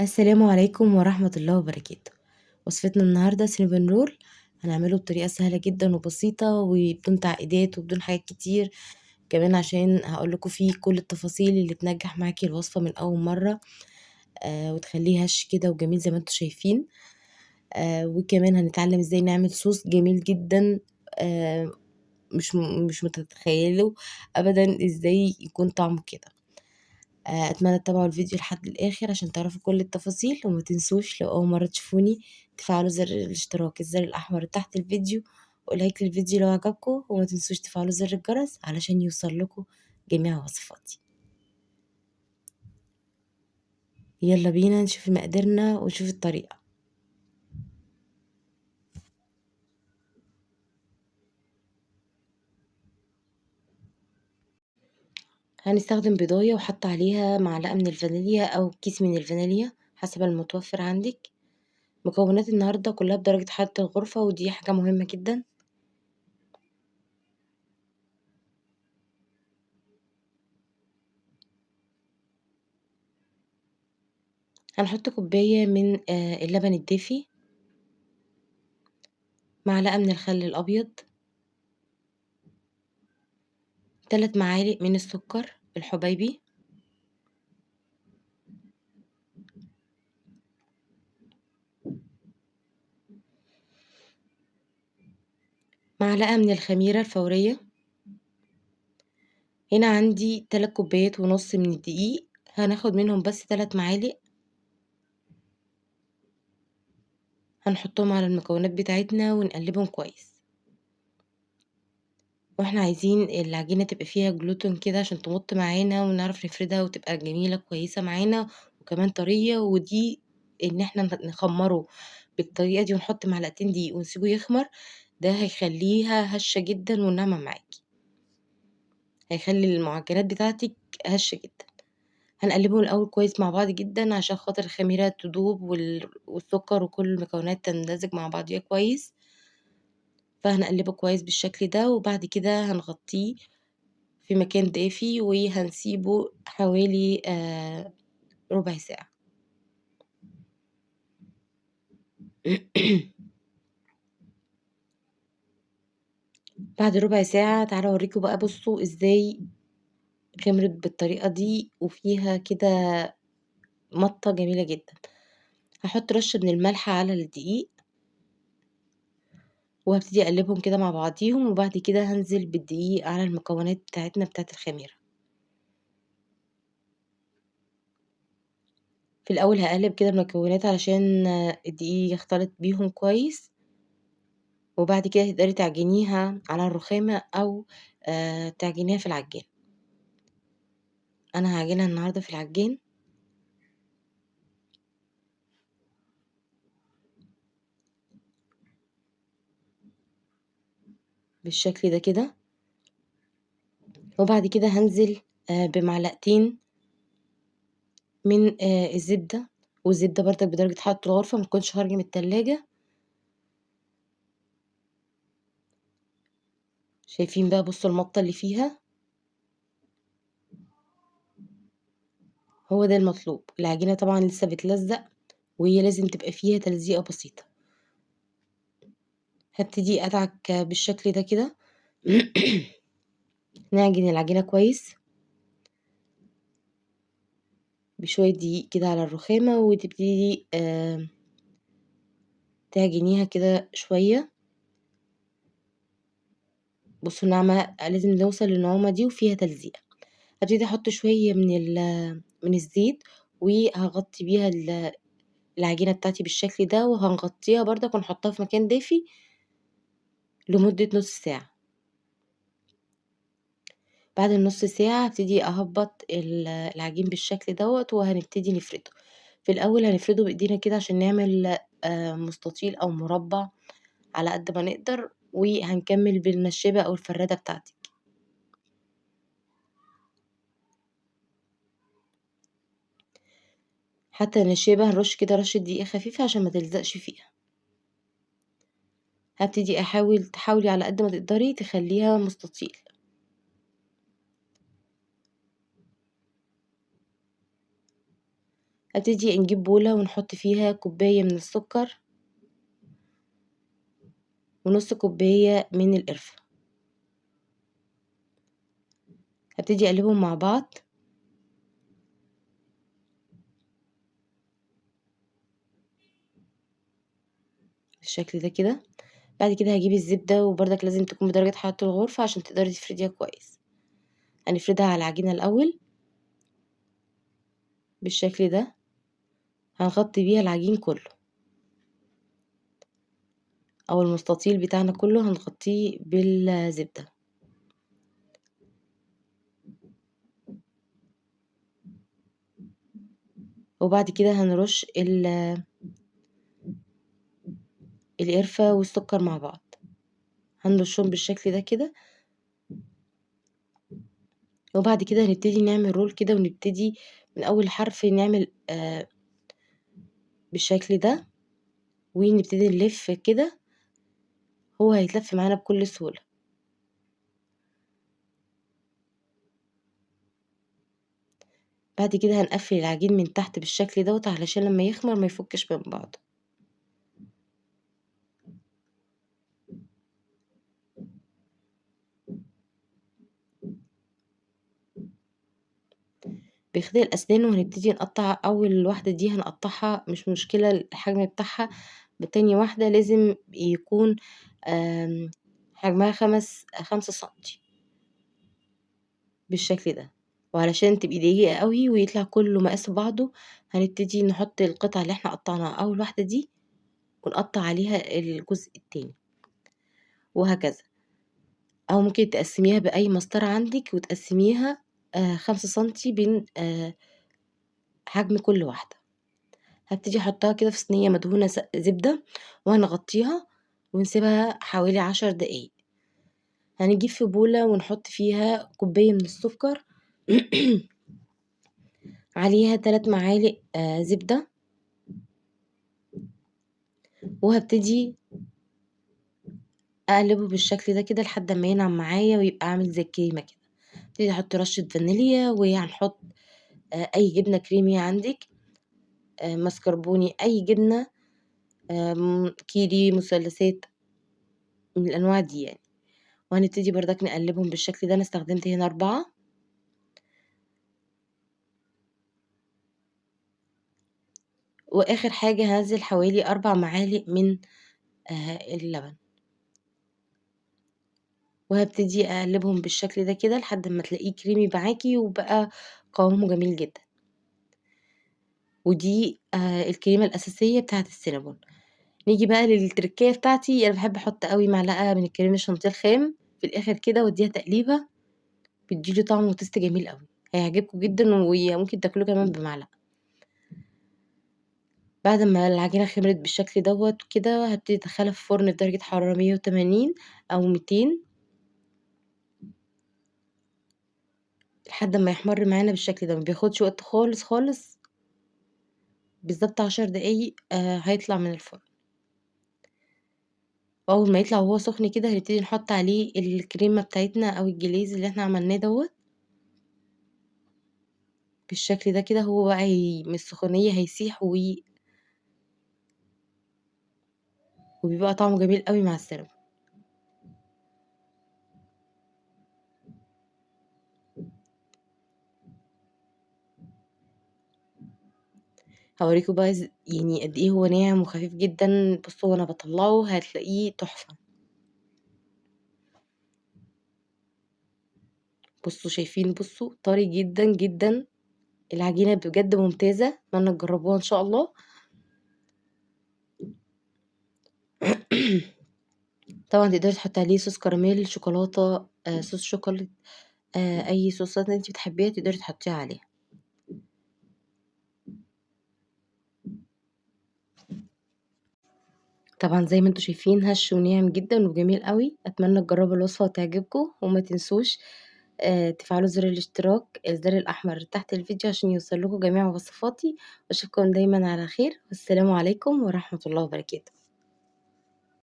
السلام عليكم ورحمة الله وبركاته. وصفتنا النهاردة سينابون رول. هنعمله بطريقة سهلة جدا وبسيطة وبدون تعقيدات وبدون حاجات كتير، كمان عشان هقول لكم فيه كل التفاصيل اللي تنجح معاكي الوصفة من أول مرة. وتخليه هش كده وجميل زي ما انتوا شايفين. وكمان هنتعلم ازاي نعمل صوص جميل جدا. آه مش متتخيلوا ابدا ازاي يكون طعمه كده. اتمنى تتابعوا الفيديو لحد الاخر عشان تعرفوا كل التفاصيل، وما تنسوش لو اول مره تشوفوني تفعلوا زر الاشتراك، الزر الاحمر تحت الفيديو، ولايك للفيديو لو عجبكم، وما تنسوش تفعلوا زر الجرس علشان يوصل لكم جميع وصفاتي. يلا بينا نشوف مقاديرنا ونشوف الطريقه. هنستخدم بيضايه وحط عليها معلقه من الفانيليا او كيس من الفانيليا حسب المتوفر عندك. مكونات النهارده كلها بدرجه حراره الغرفه، ودي حاجه مهمه جدا. هنحط كوبايه من اللبن الدافي، معلقة من الخل الأبيض، 3 معالق من السكر الحبيبي، معلقة من الخميرة الفورية. هنا عندي 3 كوبايات ونص من الدقيق، هناخد منهم بس 3 معالق، هنحطهم على المكونات بتاعتنا ونقلبهم كويس. واحنا عايزين العجينة تبقى فيها جلوتين كده عشان تمط معانا ونعرف نفردها وتبقى جميلة كويسة معانا وكمان طرية، ودي ان احنا نخمره بالطريقة دي ونحط معلقتين دقيق ونسيبه يخمر. ده هيخليها هشة جدا وناعمة معاكي، هيخلي المعجنات بتاعتك هشة جدا. هنقلبهم الأول كويس مع بعض جدا عشان خاطر الخميرة تدوب والسكر وكل المكونات تندمج مع بعضيها كويس. فهنقلبه كويس بالشكل ده، وبعد كده هنغطيه في مكان دافي وهنسيبه حوالي ربع ساعة. بعد ربع ساعة تعالوا اوريكم بقى، بصوا ازاي خمرت بالطريقة دي وفيها كده مطة جميلة جدا. هحط رشة من الملح على الدقيق وهابتدي اقلبهم كده مع بعضيهم، وبعد كده هنزل بالدقيق على المكونات بتاعتنا بتاعة الخميرة. في الاول هقلب كده المكونات علشان الدقيق يختلط بيهم كويس، وبعد كده تقدري تعجنيها على الرخامة او تعجنيها في العجان. انا هعجنها النهاردة في العجان بالشكل ده كده، وبعد كده هنزل بمعلقتين من الزبدة، والزبدة برضك بدرجة حرارة الغرفة متكونش خارجة من التلاجة. شايفين بقى، بصوا المطة اللي فيها، هو ده المطلوب. العجينة طبعا لسه بتلزق وهي لازم تبقى فيها تلزيقة بسيطة. هابتدي ادعك بالشكل ده كده. نعجن العجينة كويس بشوية دقيق كده على الرخامة، وتبتدي تعجنيها كده شوية. بصوا النعمة لازم نوصل للنعومة دي وفيها تلزيقة. هبتدي احط شوية من الزيت، وهغطي بيها العجينة بتاعتي بالشكل ده، وهنغطيها برضك ونحطها في مكان دافي لمدة نص ساعة. بعد النص ساعة هبتدي اهبط العجين بالشكل دوت، وهنبتدي نفرده. في الاول هنفرده بايدينا كده عشان نعمل مستطيل او مربع على قد ما نقدر، وهنكمل بالنشابة او الفرادة بتاعتك. حتى النشابة هنرش كده رشة دقيق خفيفة عشان ما تلزقش فيها. هبتدي تحاولي على قد ما تقدري تخليها مستطيل. هنبتدي نجيب بولة ونحط فيها كوباية من السكر ونص كوباية من القرفة، هبتدي اقلبهم مع بعض. بالشكل ده كده. بعد كده هجيب الزبدة، وبرضك لازم تكون بدرجة حرارة الغرفة عشان تقدري تفرديها كويس. هنفردها على العجينة الأول بالشكل ده، هنغطي بيها العجين كله أو المستطيل بتاعنا كله هنغطيه بالزبدة. وبعد كده هنرش القرفة والسكر مع بعض، هنرشهم بالشكل ده كده. وبعد كده هنبتدي نعمل رول كده، ونبتدي من أول حرف نعمل بالشكل ده، ونبتدي نلف كده، هو هيتلف معانا بكل سهولة. بعد كده هنقفل العجين من تحت بالشكل دوت علشان لما يخمر ما يفكش من بعضه. بخيط الأسنان، وهنبتدي نقطع أول واحدة دي هنقطعها مش مشكلة الحجم بتاعها، بتاني واحدة لازم يكون حجمها 5 سنتي بالشكل ده. وعلشان تبقي دقيقة قوي ويطلع كله مقاس بعضه، هنبتدي نحط القطعة اللي احنا قطعناها أول واحدة دي ونقطع عليها الجزء التاني، وهكذا. أو ممكن تقسميها بأي مسطرة عندك وتقسميها 5 سنتي بين حجم كل واحدة. هبتدي احطها كده في صينية مدهونة زبدة، وهنغطيها ونسيبها حوالي 10 دقايق. هنجيب في بولة ونحط فيها كوباية من السكر عليها 3 معالق زبدة، وهبتدي اقلبه بالشكل ده كده لحد ما ينعم معايا ويبقى عامل زي الكريمة كده. هبتدي احط رشة فانيليا، وهنحط اي جبنة كريمي عندك، مسكربوني، اي جبنة كيري، مثلثات من الانواع دي يعني. وهنبتدي بردك نقلبهم بالشكل ده. انا استخدمت هنا 4. واخر حاجة هنزل حوالي 4 معالق من اللبن، وهبتدي اقلبهم بالشكل ده كده لحد ما تلاقيه كريمي معاكي وبقى قوامه جميل جدا. ودي الكريمة الاساسية بتاعة السينابون. نيجي بقى للتركية بتاعتي. انا بحب احط قوي معلقة من الكريم الشانتيه الخام في الاخر كده، واديها تقليبة، بتديله طعم وتست جميل قوي، هيعجبكم جدا، وممكن تاكلوه كمان بمعلقة. بعد ما العجينة خمرت بالشكل دوت كده، هبتدي ادخلها في فرن بدرجة حرارة 180 او 200 لحد ما يحمر معانا بالشكل ده. ما بياخدش وقت خالص خالص، بالظبط 10 دقايق هيطلع من الفرن. واول ما يطلع وهو سخن كده هنبتدي نحط عليه الكريمة بتاعتنا او الجليز اللي احنا عملناه دوت بالشكل ده كده. هو بقى من السخونية هيسيح وبيبقى طعمه جميل قوي مع السينابون. هوريكم بقى يعني قد ايه هو ناعم وخفيف جدا. بصوا وانا بطلعه هتلاقيه تحفة. بصوا شايفين، بصوا طري جدا جدا. العجينة بجد ممتازة، اتمنى تجربوها ان شاء الله. طبعا تقدري تحطي عليه صوص كراميل، شوكولاتة، صوص شوكولات، اي صوصات انت بتحبيها تقدري تحطيها عليها. طبعا زي ما انتم شايفين هش وناعم جدا وجميل قوي. اتمنى تجربوا الوصفة وتعجبكم، وما تنسوش تفعلوا زر الاشتراك، الزر الاحمر تحت الفيديو، عشان يوصل لكم جميع وصفاتي. واشوفكم دايما على خير، والسلام عليكم ورحمة الله وبركاته.